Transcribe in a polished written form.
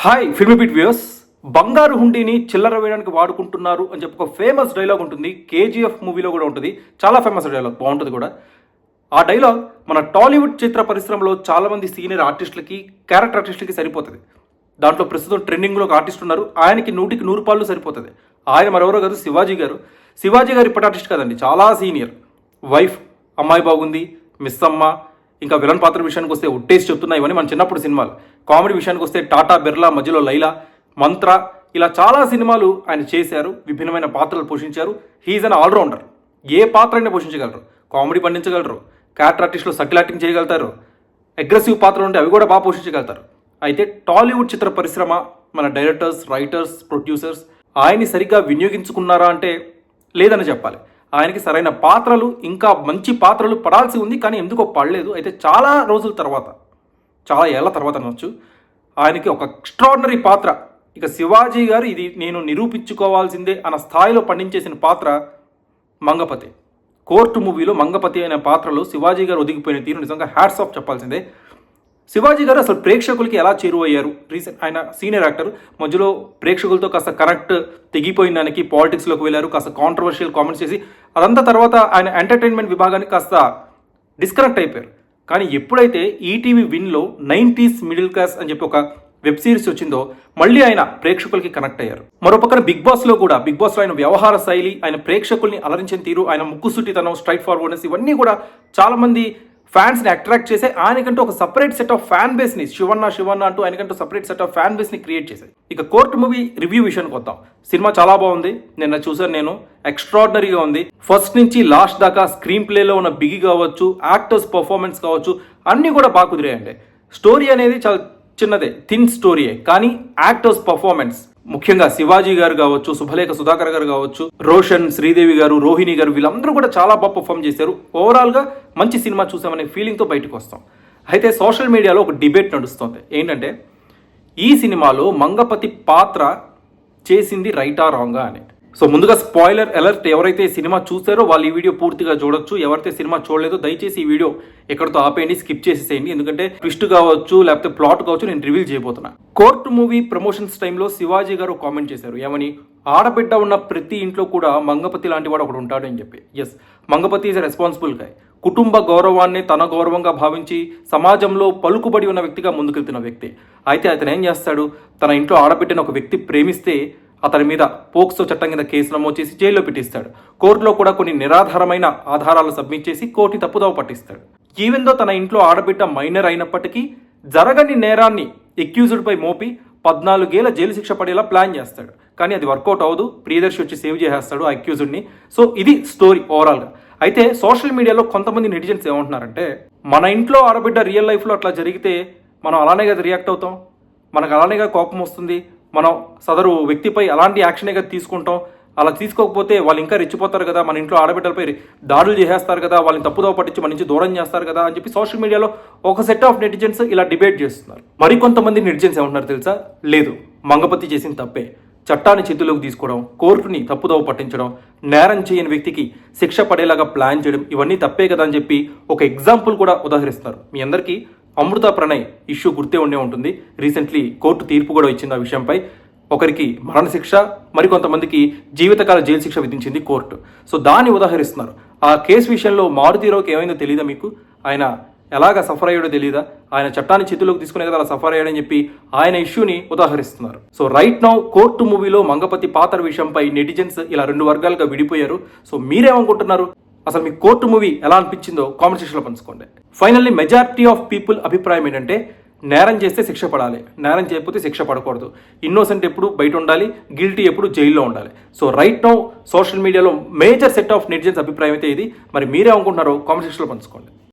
Hi filmy beat viewers. బంగారు హుండీని చిల్లర వేయడానికి వాడుకుంటున్నారు అని చెప్పి ఒక ఫేమస్ డైలాగ్ ఉంటుంది. కేజీఎఫ్ మూవీలో కూడా ఉంటుంది. చాలా ఫేమస్ డైలాగ్, బాగుంటుంది కూడా. ఆ డైలాగ్ మన టాలీవుడ్ చిత్ర పరిశ్రమలో చాలామంది సీనియర్ ఆర్టిస్టులకి, క్యారెక్టర్ ఆర్టిస్టులకి సరిపోతుంది. దాంట్లో ప్రస్తుతం ట్రెండింగ్లో ఒక ఆర్టిస్ట్ ఉన్నారు. ఆయనకి 100కి 100 పాళ్ళు సరిపోతుంది. ఆయన మరెవరో కాదు, శివాజీ గారు. శివాజీ గారు ఇప్పటి ఆర్టిస్ట్ కాదండి, చాలా సీనియర్. వైఫ్, అమ్మాయి బాగుంది, మిస్ అమ్మ, ఇంకా విలన్ పాత్ర విషయానికి వస్తే ఒట్టేసి చెప్తున్నా, ఇవన్నీ మన చిన్నప్పుడు సినిమాలు. కామెడీ విషయానికి వస్తే టాటా, బిర్లా, మధ్యలో లైలా, మంత్ర, ఇలా చాలా సినిమాలు ఆయన చేశారు. విభిన్నమైన పాత్రలు పోషించారు. హీఈస్ అన్ ఆల్రౌండర్. ఏ పాత్ర అయినా పోషించగలరు. కామెడీ పండించగలరు, క్యారెక్టర్ ఆర్టిస్టులు సటిల్ యాక్టింగ్ చేయగలుగుతారు, అగ్రెసివ్ పాత్రలు ఉంటే అవి కూడా బాగా పోషించగలుగుతారు. అయితే టాలీవుడ్ చిత్ర పరిశ్రమ, మన డైరెక్టర్స్, రైటర్స్, ప్రొడ్యూసర్స్ ఆయన్ని సరిగ్గా వినియోగించుకున్నారా అంటే లేదని చెప్పాలి. ఆయనకి సరైన పాత్రలు, ఇంకా మంచి పాత్రలు పడాల్సి ఉంది, కానీ ఎందుకో పడలేదు. అయితే చాలా రోజుల తర్వాత, చాలా ఏళ్ల తర్వాత అనవచ్చు, ఆయనకి ఒక ఎక్స్ట్రాడినరీ పాత్ర, ఇక శివాజీ గారు ఇది నేను నిరూపించుకోవాల్సిందే అన్న స్థాయిలో పండించేసిన పాత్ర మంగపతి. కోర్టు మూవీలో మంగపతి అనే పాత్రలో శివాజీ గారు ఒదిగిపోయిన తీరు నిజంగా హ్యాట్స్ ఆఫ్ చెప్పాల్సిందే. శివాజీ గారు అసలు ప్రేక్షకులకి ఎలా చేరువయ్యారు? ఆయన సీనియర్ యాక్టర్, మధ్యలో ప్రేక్షకులతో కాస్త కనెక్ట్ తెగిపోయిన దానికి పాలిటిక్స్లోకి వెళ్ళారు, కాస్త కాంట్రవర్షియల్ కామెంట్స్ చేసి, అదంతా తర్వాత ఆయన ఎంటర్టైన్మెంట్ విభాగానికి కాస్త డిస్కనెక్ట్ అయిపోయారు. కానీ ఎప్పుడైతే ఈటీవీ విన్లో 90s మిడిల్ క్లాస్ అని చెప్పి ఒక వెబ్ సిరీస్ వచ్చిందో, మళ్ళీ ఆయన ప్రేక్షకులకి కనెక్ట్ అయ్యారు. మరోపక్కన బిగ్ బాస్లో కూడా, బిగ్ బాస్లో ఆయన వ్యవహార శైలి, ఆయన ప్రేక్షకుల్ని అలరించిన తీరు, ఆయన ముక్కుసూటితనం, స్ట్రైట్ ఫార్వర్డ్నెస్, ఇవన్నీ కూడా చాలామంది ఫ్యాన్స్ని అట్రాక్ట్ చేసే, ఆయనకంటూ ఒక సపరేట్ సెట్ ఆఫ్ ఫ్యాన్ బేస్ని, శివన్న అంటూ ఆయనకంటూ సపరేట్ సెట్ ఆఫ్ ఫ్యాన్ బేస్ని క్రియేట్ చేశాయి. ఇక కోర్టు మూవీ రివ్యూ విషయానికి వద్దాం. సినిమా చాలా బాగుంది, నిన్న చూసాను నేను. ఎక్స్ట్రాడినరీగా ఉంది. ఫస్ట్ నుంచి లాస్ట్ దాకా స్క్రీన్ ప్లేలో ఉన్న బిగి కావచ్చు, యాక్టర్స్ పర్ఫార్మెన్స్ కావచ్చు, అన్నీ కూడా బాగా కుదిరాయండి. స్టోరీ అనేది చాలా చిన్నదే, థిన్ స్టోరీయే, కానీ యాక్టర్స్ పర్ఫార్మెన్స్, ముఖ్యంగా శివాజీ గారు కావచ్చు, శుభలేఖ సుధాకర్ గారు కావచ్చు, రోషన్, శ్రీదేవి గారు, రోహిణి గారు, వీళ్ళందరూ కూడా చాలా బాగా పర్ఫామ్ చేశారు. ఓవరాల్గా మంచి సినిమా చూసామనే ఫీలింగ్తో బయటకు వస్తాం. అయితే సోషల్ మీడియాలో ఒక డిబేట్ నడుస్తుంది. ఏంటంటే, ఈ సినిమాలో మంగపతి పాత్ర చేసింది రైటా రాంగా అని. సో ముందుగా స్పాయిలర్ అలర్ట్, ఎవరైతే సినిమా చూసారో వాళ్ళు ఈ వీడియో పూర్తిగా చూడొచ్చు. ఎవరైతే సినిమా చూడలేదో దయచేసి ఈ వీడియో ఎక్కడితో ఆపేయండి, స్కిప్ చేసేసేయండి. ఎందుకంటే ట్విస్ట్ కావచ్చు, లేకపోతే ప్లాట్ కావచ్చు, నేను రివీల్ చేయబోతున్నా. కోర్టు మూవీ ప్రమోషన్స్ టైంలో శివాజీ గారు కామెంట్ చేశారు. ఏమని? ఆడబిడ్డ ఉన్న ప్రతి ఇంట్లో కూడా మంగపతి లాంటి వాడు ఒకడు ఉంటాడు అని చెప్పి. Yes, Mangapathi is a responsible guy. కుటుంబ గౌరవాన్ని తన గౌరవంగా భావించి సమాజంలో పలుకుబడి ఉన్న వ్యక్తిగా ముందుకెళ్తున్న వ్యక్తి. అయితే అతను ఏం చేస్తాడు? తన ఇంట్లో ఆడబిడ్డను ఒక వ్యక్తి ప్రేమిస్తే అతని మీద పోక్సో చట్టం కింద కేసు నమోదు చేసి జైల్లో పెట్టిస్తాడు. కోర్టులో కూడా కొన్ని నిరాధారమైన ఆధారాలు సబ్మిట్ చేసి కోర్టుని తప్పుదోవ పట్టిస్తాడు. ఈవెన్ దో తన ఇంట్లో ఆడబిడ్డ మైనర్ అయినప్పటికీ జరగని నేరాన్ని ఎక్యూజ్డ్ పై మోపి 14 ఏళ్ల జైలు శిక్ష పడేలా ప్లాన్ చేస్తాడు. కానీ అది వర్కౌట్ అవ్వదు. ప్రియదర్శి వచ్చి సేవ్ చేసేస్తాడు ఆ అక్యూజ్డ్ని. సో ఇది స్టోరీ ఓవరాల్గా. అయితే సోషల్ మీడియాలో కొంతమంది నెటిజన్స్ ఏమంటున్నారంటే, మన ఇంట్లో ఆడబిడ్డ రియల్ లైఫ్లో అట్లా జరిగితే మనం అలానే కదా రియాక్ట్ అవుతాం, మనకు అలానేగా కోపం వస్తుంది, మనం సదరు వ్యక్తిపై అలాంటి యాక్షనేగా తీసుకుంటాం, అలా తీసుకోకపోతే వాళ్ళు ఇంకా రెచ్చిపోతారు కదా, మన ఇంట్లో ఆడబిడ్డలపై దాడులు చేసేస్తారు కదా, వాళ్ళని తప్పుదోవ పట్టించి మన నుంచి దూరం చేస్తారు కదా అని చెప్పి సోషల్ మీడియాలో ఒక సెట్ ఆఫ్ నెటిజన్స్ ఇలా డిబేట్ చేస్తున్నారు. మరికొంతమంది నెటిజన్స్ ఏమంటున్నారు తెలుసా? లేదు, మంగపతి చేసిన తప్పే, చట్టాన్ని చేతిలోకి తీసుకోవడం, కోర్టుని తప్పుదోవ పట్టించడం, నేరం చేయని వ్యక్తికి శిక్ష పడేలాగా ప్లాన్ చేయడం, ఇవన్నీ తప్పే కదా అని చెప్పి ఒక ఎగ్జాంపుల్ కూడా ఉదాహరిస్తున్నారు. మీ అందరికీ అమృత ప్రణయ్ ఇష్యూ గుర్తే ఉండే ఉంటుంది. రీసెంట్లీ కోర్టు తీర్పు కూడా ఇచ్చింది ఆ విషయంపై. ఒకరికి మరణశిక్ష, మరికొంతమందికి జీవితకాల జైలు శిక్ష విధించింది కోర్టు. సో దాన్ని ఉదాహరిస్తున్నారు. ఆ కేసు విషయంలో మారుతీరావుకి ఏమైందో తెలియదా మీకు? ఆయన ఎలాగ సఫర్ అయ్యాడో తెలియదా? ఆయన చట్టాన్ని చేతిలోకి తీసుకునే కదా అలా సఫర్ అయ్యాడని చెప్పి ఆయన ఇష్యూని ఉదాహరిస్తున్నారు. సో రైట్ నౌ కోర్టు మూవీలో మంగపతి పాత్ర విషయంపై నెటిజన్స్ ఇలా 2 వర్గాలుగా విడిపోయారు. సో మీరేమనుకుంటున్నారు? అసలు మీకు కోర్టు మూవీ ఎలా అనిపించిందో కామెంట్ సెక్షన్లో పంచుకోండి. ఫైనల్లీ మెజారిటీ ఆఫ్ పీపుల్ అభిప్రాయం ఏంటంటే, నేరం చేస్తే శిక్ష పడాలి, నేరం చేయకపోతే శిక్ష పడకూడదు, ఇన్నోసెంట్ ఎప్పుడు బయట ఉండాలి, గిల్టీ ఎప్పుడు జైల్లో ఉండాలి. సో రైట్ నౌ సోషల్ మీడియాలో మేజర్ సెట్ ఆఫ్ నెటిజన్స్ అభిప్రాయం అయితే ఇది. మరి మీరేమనుకుంటున్నారో కామెంట్ సెక్షన్లో పంచుకోండి.